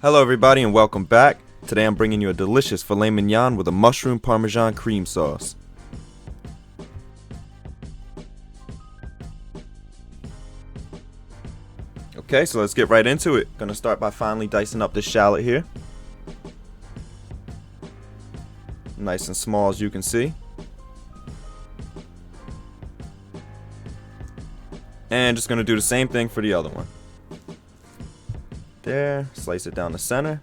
Hello everybody and welcome back. Today I'm bringing you a delicious filet mignon with a mushroom Parmesan cream sauce. Okay, so let's get right into it. Gonna start by finely dicing up this shallot here. Nice and small as you can see. And just gonna do the same thing for the other one. There, slice it down the center.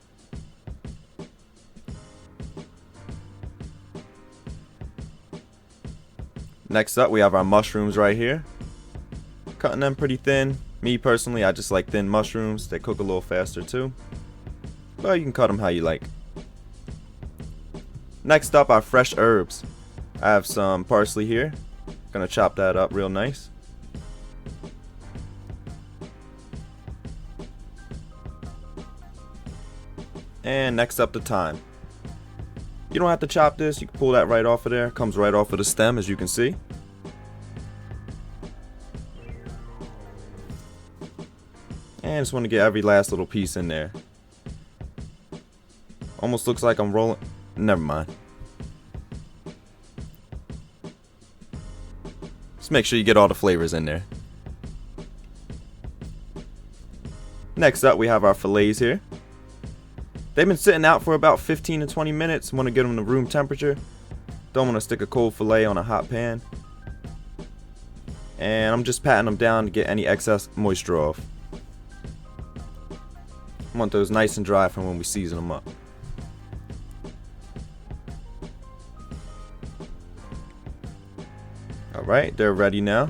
Next up we have our mushrooms right here. Cutting them pretty thin. Me personally, I just like thin mushrooms. They cook a little faster too. But you can cut them how you like. Next up, our fresh herbs. I have some parsley here. Gonna chop that up real nice. And next up, the thyme. You don't have to chop this. You can pull that right off of there. It comes right off of the stem, as you can see. And just want to get every last little piece in there. Almost looks like I'm rolling. Never mind. Just make sure you get all the flavors in there. Next up, we have our fillets here. They've been sitting out for about 15 to 20 minutes. Want to get them to room temperature. Don't want to stick a cold fillet on a hot pan. And I'm just patting them down to get any excess moisture off. I want those nice and dry from when we season them up. Alright, they're ready now.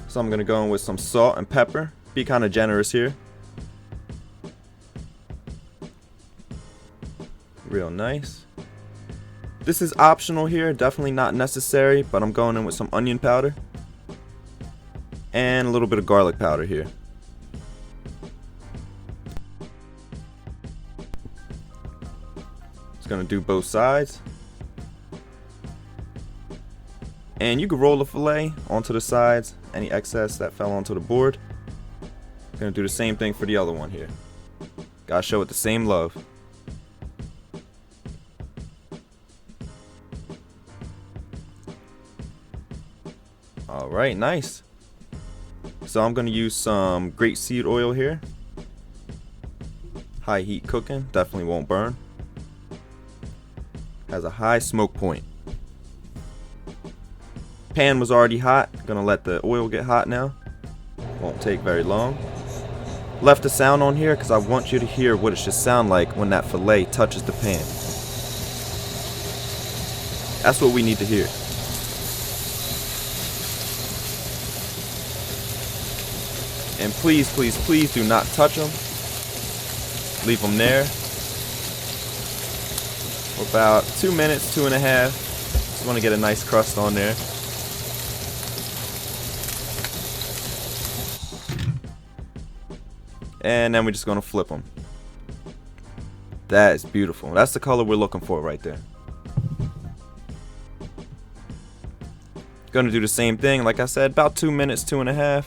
So I'm going to go in with some salt and pepper. Be kind of generous here. Real nice. This is optional here, definitely not necessary, but I'm going in with some onion powder. And a little bit of garlic powder here. Gonna do both sides, and you can roll the fillet onto the sides, any excess that fell onto the board. Gonna do the same thing for the other one here. Gotta show it the same love. Alright, nice. So I'm gonna use some Grape Seed Oil here. High heat cooking, definitely won't burn. Has a high smoke point. Pan was already hot. Gonna let the oil get hot now. Won't take very long. Left the sound on here because I want you to hear what it should sound like when that fillet touches the pan. That's what we need to hear. And please, please, please do not touch them. Leave them there. About 2 minutes, 2.5. Just want to get a nice crust on there. And then we're just going to flip them. That is beautiful. That's the color we're looking for right there. Going to do the same thing, like I said, about 2 minutes, 2.5.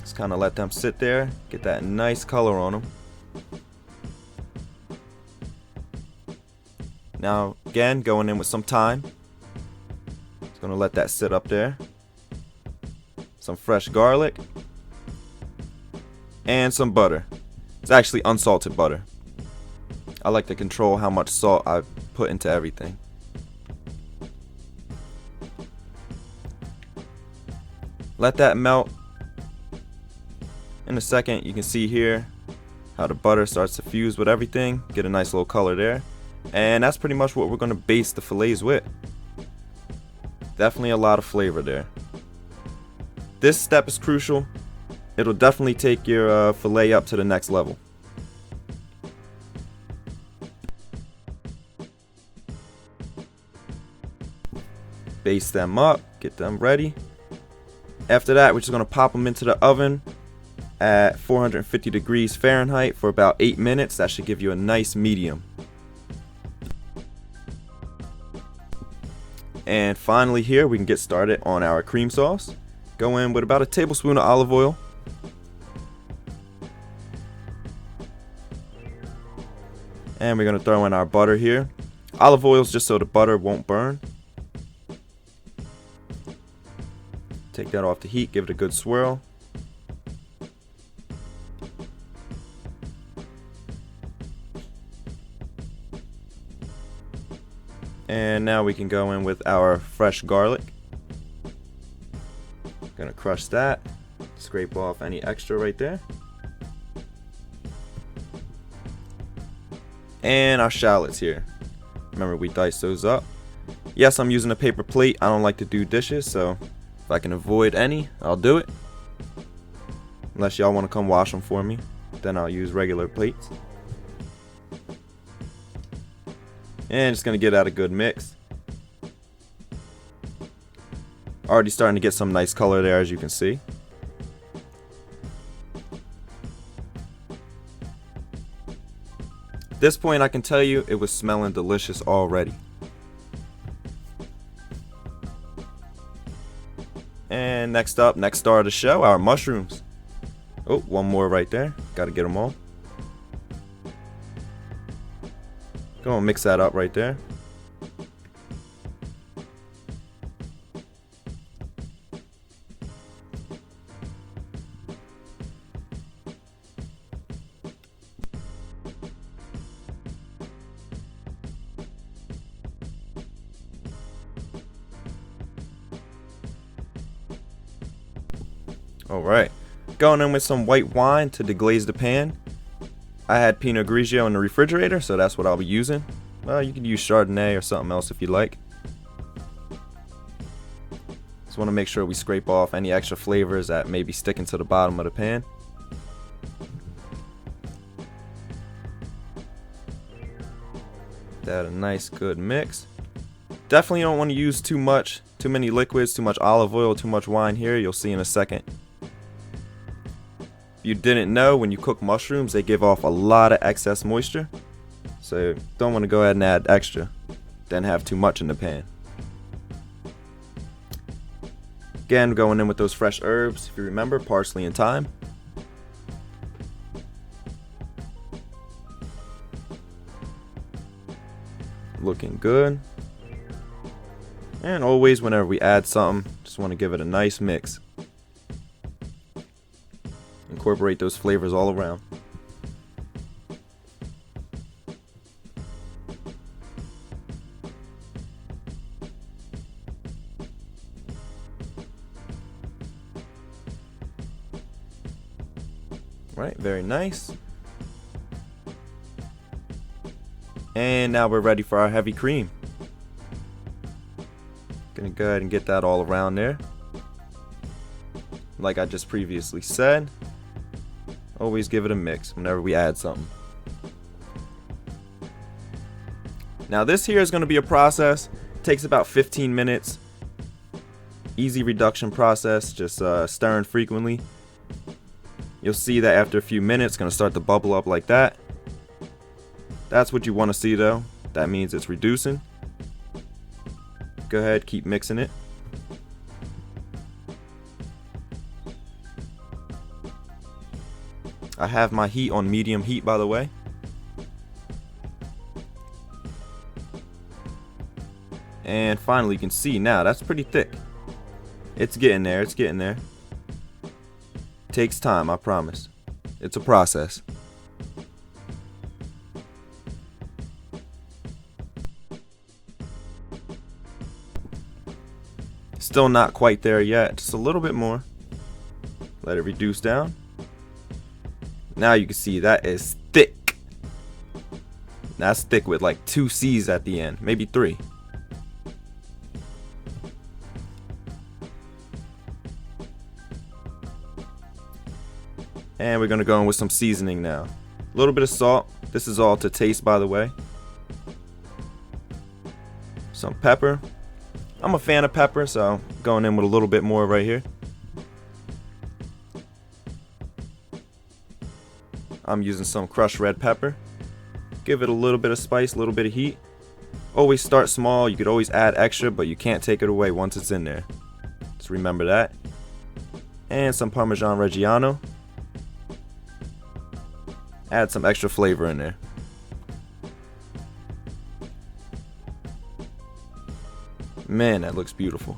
Just kind of let them sit there, get that nice color on them. Now, again, going in with some thyme. Just gonna let that sit up there. Some fresh garlic. And some butter. It's actually unsalted butter. I like to control how much salt I put into everything. Let that melt. In a second, you can see here how the butter starts to fuse with everything. Get a nice little color there. And that's pretty much what we're going to base the fillets with. Definitely a lot of flavor there. This step is crucial. It'll definitely take your fillet up to the next level. Base them up, get them ready. After that, we're just going to pop them into the oven at 450 degrees Fahrenheit for about 8 minutes. That should give you a nice medium. And finally here, we can get started on our cream sauce. Go in with about a tablespoon of olive oil. And we're going to throw in our butter here. Olive oil is just so the butter won't burn. Take that off the heat, give it a good swirl. And now we can go in with our fresh garlic. Gonna crush that, scrape off any extra right there. And our shallots here. Remember, we diced those up. Yes, I'm using a paper plate. I don't like to do dishes, so if I can avoid any, I'll do it. Unless y'all want to come wash them for me, then I'll use regular plates. And just gonna get out a good mix. Already starting to get some nice color there, as you can see. At this point, I can tell you it was smelling delicious already. And next up, next star of the show, our mushrooms. Oh, one more right there. Gotta get them all. Go and mix that up right there. Alright, going in with some white wine to deglaze the pan. I had Pinot Grigio in the refrigerator, so that's what I'll be using. Well, you can use Chardonnay or something else if you like. Just want to make sure we scrape off any extra flavors that may be sticking to the bottom of the pan. That a nice good mix. Definitely don't want to use too many liquids, too much olive oil, too much wine here. You'll see in a second. If you didn't know, when you cook mushrooms, they give off a lot of excess moisture. So don't want to go ahead and add extra, then have too much in the pan. Again, going in with those fresh herbs, if you remember, parsley and thyme. Looking good. And always whenever we add something, just want to give it a nice mix. Incorporate those flavors all around. Right, very nice. And now we're ready for our heavy cream. Gonna go ahead and get that all around there. Like I just previously said, always give it a mix whenever we add something. Now this here is going to be a process. It takes about 15 minutes. Easy reduction process, just stirring frequently. You'll see that after a few minutes, it's going to start to bubble up like that. That's what you want to see though. That means it's reducing. Go ahead, keep mixing it. I have my heat on medium heat, by the way. And finally, you can see now that's pretty thick. It's getting there, it's getting there. Takes time, I promise. It's a process. Still not quite there yet, just a little bit more. Let it reduce down. Now you can see that is thick. That's thick with like 2 C's at the end, maybe 3. And we're gonna go in with some seasoning now. A little bit of salt. This is all to taste, by the way. Some pepper. I'm a fan of pepper, so going in with a little bit more right here. I'm using some crushed red pepper. Give it a little bit of spice, a little bit of heat. Always start small. You could always add extra, but you can't take it away once it's in there. Just remember that. And some Parmesan Reggiano. Add some extra flavor in there. Man, that looks beautiful.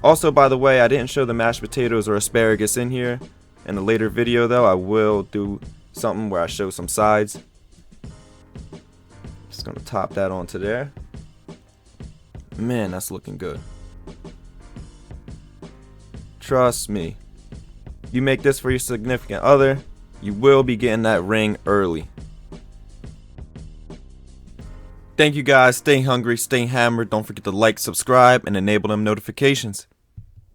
Also, by the way, I didn't show the mashed potatoes or asparagus in here. In a later video though, I will do something where I show some sides. Just gonna top that onto there. Man, that's looking good. Trust me. You make this for your significant other, you will be getting that ring early. Thank you guys. Stay hungry, stay hammered. Don't forget to like, subscribe, and enable them notifications.